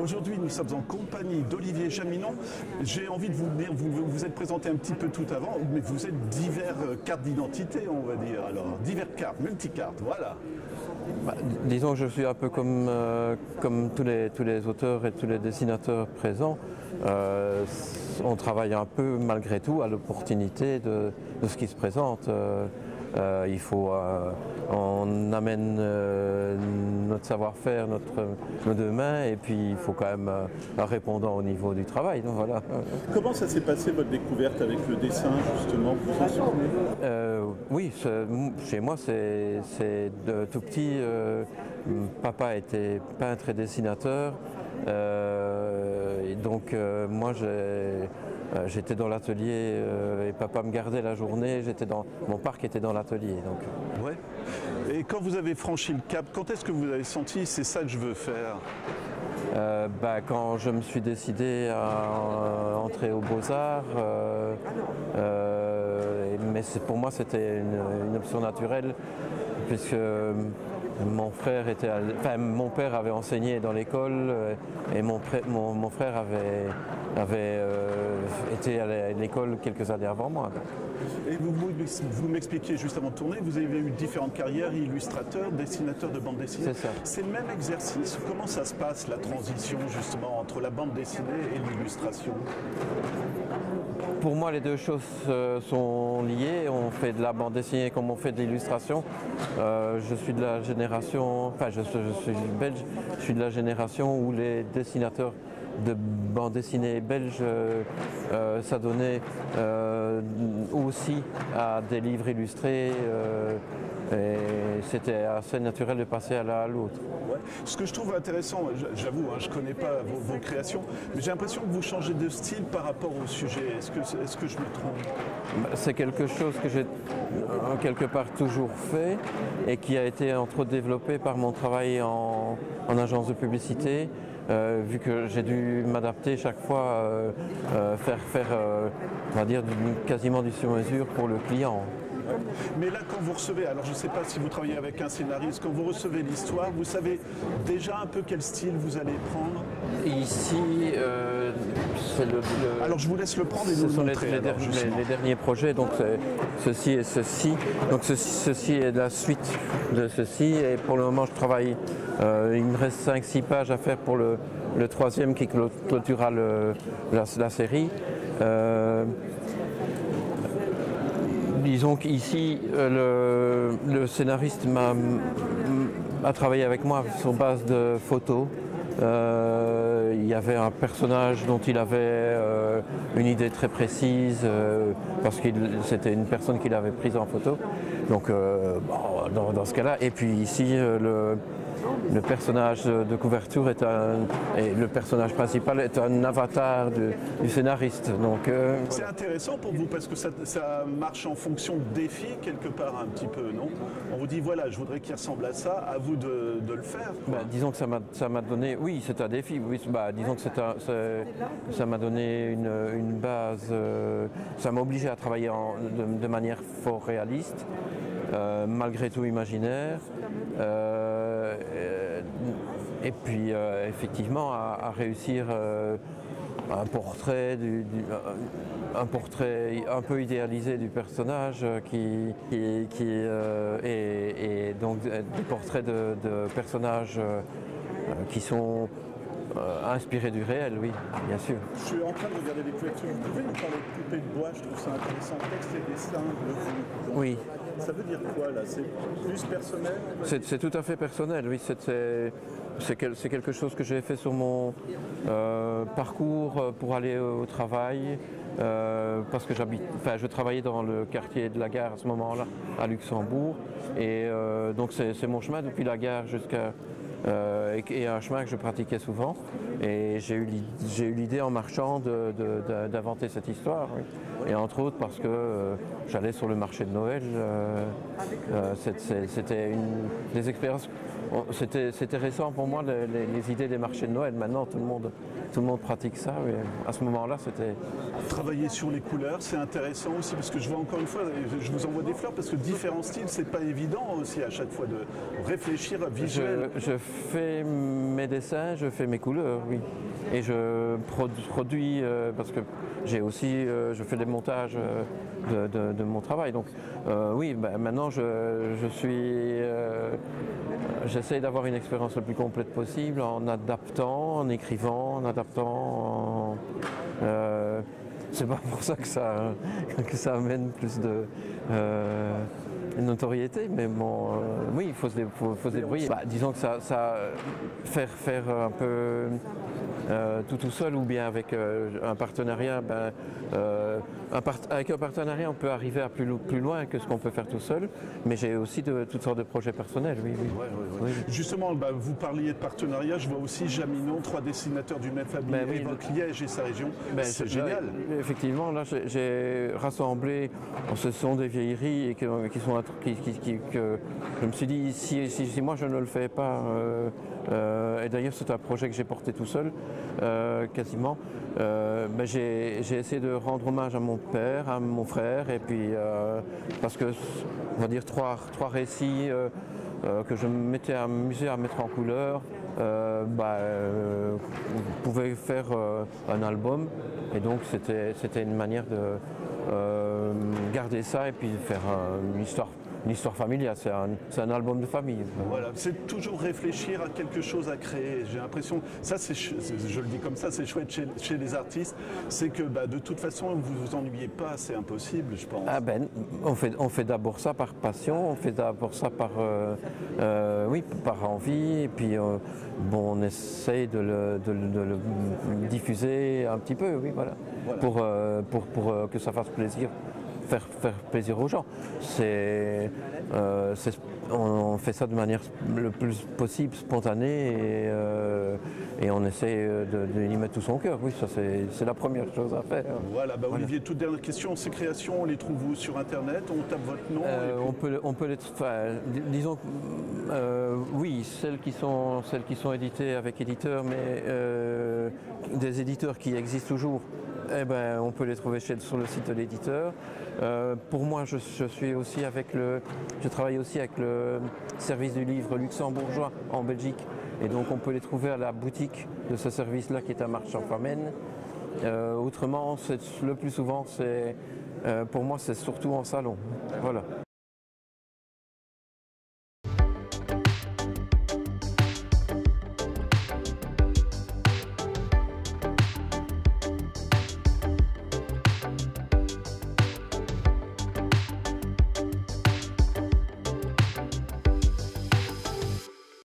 Aujourd'hui, nous sommes en compagnie d'Olivier Jaminon. J'ai envie de vous dire, vous vous êtes présenté un petit peu tout avant, mais vous êtes divers cartes d'identité, on va dire. Alors, divers cartes, multicartes, voilà. Disons que je suis un peu comme tous les auteurs et tous les dessinateurs présents. On travaille un peu malgré tout à l'opportunité de ce qui se présente. On amène notre savoir-faire, nos deux mains, et puis il faut quand même un répondant au niveau du travail. Donc voilà. Comment ça s'est passé votre découverte avec le dessin, justement, vous vous en souvenez? Oui, chez moi c'est de tout petit. Papa était peintre et dessinateur, et donc moi j'étais dans l'atelier et papa me gardait la journée, mon parc était dans l'atelier. Ouais. Et quand vous avez franchi le cap, quand est-ce que vous avez senti c'est ça que je veux faire? Quand je me suis décidé à entrer aux Beaux-Arts, mais pour moi c'était une option naturelle, puisque mon père avait enseigné dans l'école et mon frère avait été à l'école quelques années avant moi. Et vous m'expliquiez juste avant de tourner, vous avez eu différentes carrières, illustrateur, dessinateur de bande dessinée. C'est ça. C'est le même exercice. Comment ça se passe, la transition justement entre la bande dessinée et l'illustration? Pour moi, les deux choses sont liées. On fait de la bande dessinée comme on fait de l'illustration. Je suis de la génération, je suis belge, je suis de la génération où les dessinateurs de bande dessinée belge s'adonnaient aussi à des livres illustrés. Et c'était assez naturel de passer à l'un à l'autre. Ouais. Ce que je trouve intéressant, j'avoue, je ne connais pas vos créations, mais j'ai l'impression que vous changez de style par rapport au sujet. Est-ce que je me trompe? C'est quelque chose que j'ai quelque part toujours fait et qui a été entre autres développé par mon travail en agence de publicité. Vu que j'ai dû m'adapter chaque fois, faire on va dire quasiment du sur-mesure pour le client. Mais là, quand vous recevez, alors je ne sais pas si vous travaillez avec un scénariste, quand vous recevez l'histoire, vous savez déjà un peu quel style vous allez prendre? Ici, c'est Alors je vous laisse le prendre et ce nous sont le montrer. les derniers projets, donc ceci et ceci. Donc ceci est la suite de ceci, et pour le moment je travaille, il me reste 5-6 pages à faire pour le troisième qui clôturera la série. Disons qu'ici, le scénariste a travaillé avec moi sur base de photos. Il y avait un personnage dont il avait une idée très précise, parce que c'était une personne qu'il avait prise en photo. Donc dans ce cas-là, et puis ici le personnage de couverture et le personnage principal est un avatar du scénariste. C'est intéressant pour vous parce que ça marche en fonction de défis quelque part un petit peu, non? On vous dit voilà, je voudrais qu'il ressemble à ça, à vous de le faire. Disons que ça m'a donné, oui c'est un défi, oui, disons que ça m'a donné une base, ça m'a obligé à travailler de manière fort réaliste. Malgré tout imaginaire, et puis effectivement à réussir un portrait un peu idéalisé du personnage et donc des portraits de personnages qui sont inspiré du réel, oui, bien sûr. Je suis en train de regarder les couvertures. Vous pouvez nous parler de poupées de bois? Je trouve ça intéressant. Texte et dessin, le Oui. Ça veut dire quoi là? C'est plus personnel? C'est tout à fait personnel, oui. C'est quelque chose que j'ai fait sur mon parcours pour aller au travail. Parce que je travaillais dans le quartier de la gare à ce moment-là, à Luxembourg. Et donc c'est mon chemin depuis la gare jusqu'à... et un chemin que je pratiquais souvent, et j'ai eu l'idée en marchant d'inventer cette histoire, oui. Et entre autres parce que j'allais sur le marché de Noël, c'était des expériences, c'était récent pour moi les idées des marchés de Noël. Maintenant tout le monde pratique ça, mais à ce moment-là c'était... Travailler sur les couleurs, c'est intéressant aussi parce que je vois encore une fois, je vous envoie des fleurs parce que différents styles, c'est pas évident aussi à chaque fois de réfléchir à visuel. Je fais fais mes dessins, je fais mes couleurs, oui. Et je produis, parce que j'ai aussi, je fais des montages de mon travail. Donc oui, maintenant je suis, j'essaie d'avoir une expérience le plus complète possible en adaptant, en écrivant, en adaptant. C'est pas pour ça que ça amène plus de notoriété, mais bon, oui, il faut se débrouiller. Disons que ça faire un peu tout seul ou bien avec un partenariat, avec un partenariat on peut arriver à plus loin que ce qu'on peut faire tout seul, mais j'ai aussi toutes sortes de projets personnels, oui. Ouais. Oui. Justement, vous parliez de partenariat, je vois aussi Jaminon, 3 dessinateurs du même famille, évoque Liège et sa région, c'est génial. Là, effectivement, là j'ai rassemblé, ce sont des vieilleries et que je me suis dit, si moi je ne le fais pas, et d'ailleurs c'est un projet que j'ai porté tout seul, quasiment, j'ai essayé de rendre hommage à mon père, à mon frère, et puis parce que, on va dire, trois récits que je m'étais amusé à mettre en couleur, pouvaient faire un album, et donc c'était une manière de garder ça et puis faire une histoire familiale, c'est un album de famille. Voilà, c'est toujours réfléchir à quelque chose à créer. J'ai l'impression, ça je le dis comme ça, c'est chouette chez les artistes, c'est que de toute façon vous vous ennuyez pas, c'est impossible, je pense. On fait d'abord ça par passion, on fait d'abord ça par envie, et puis on essaye de le diffuser un petit peu, oui, voilà. Pour que ça fasse plaisir. Faire plaisir aux gens. On fait ça de manière le plus possible spontanée et on essaie de y mettre tout son cœur. Oui, ça c'est la première chose à faire. Voilà, Olivier, toute dernière question. Ces créations, on les trouve où sur Internet? On tape votre nom on peut les disons oui, celles qui sont éditées avec éditeurs, mais des éditeurs qui existent toujours. On peut les trouver sur le site de l'éditeur. Pour moi, je travaille aussi avec le service du livre luxembourgeois en Belgique, et donc on peut les trouver à la boutique de ce service-là qui est à Marchand-Famenne. Autrement, le plus souvent, pour moi, c'est surtout en salon. Voilà.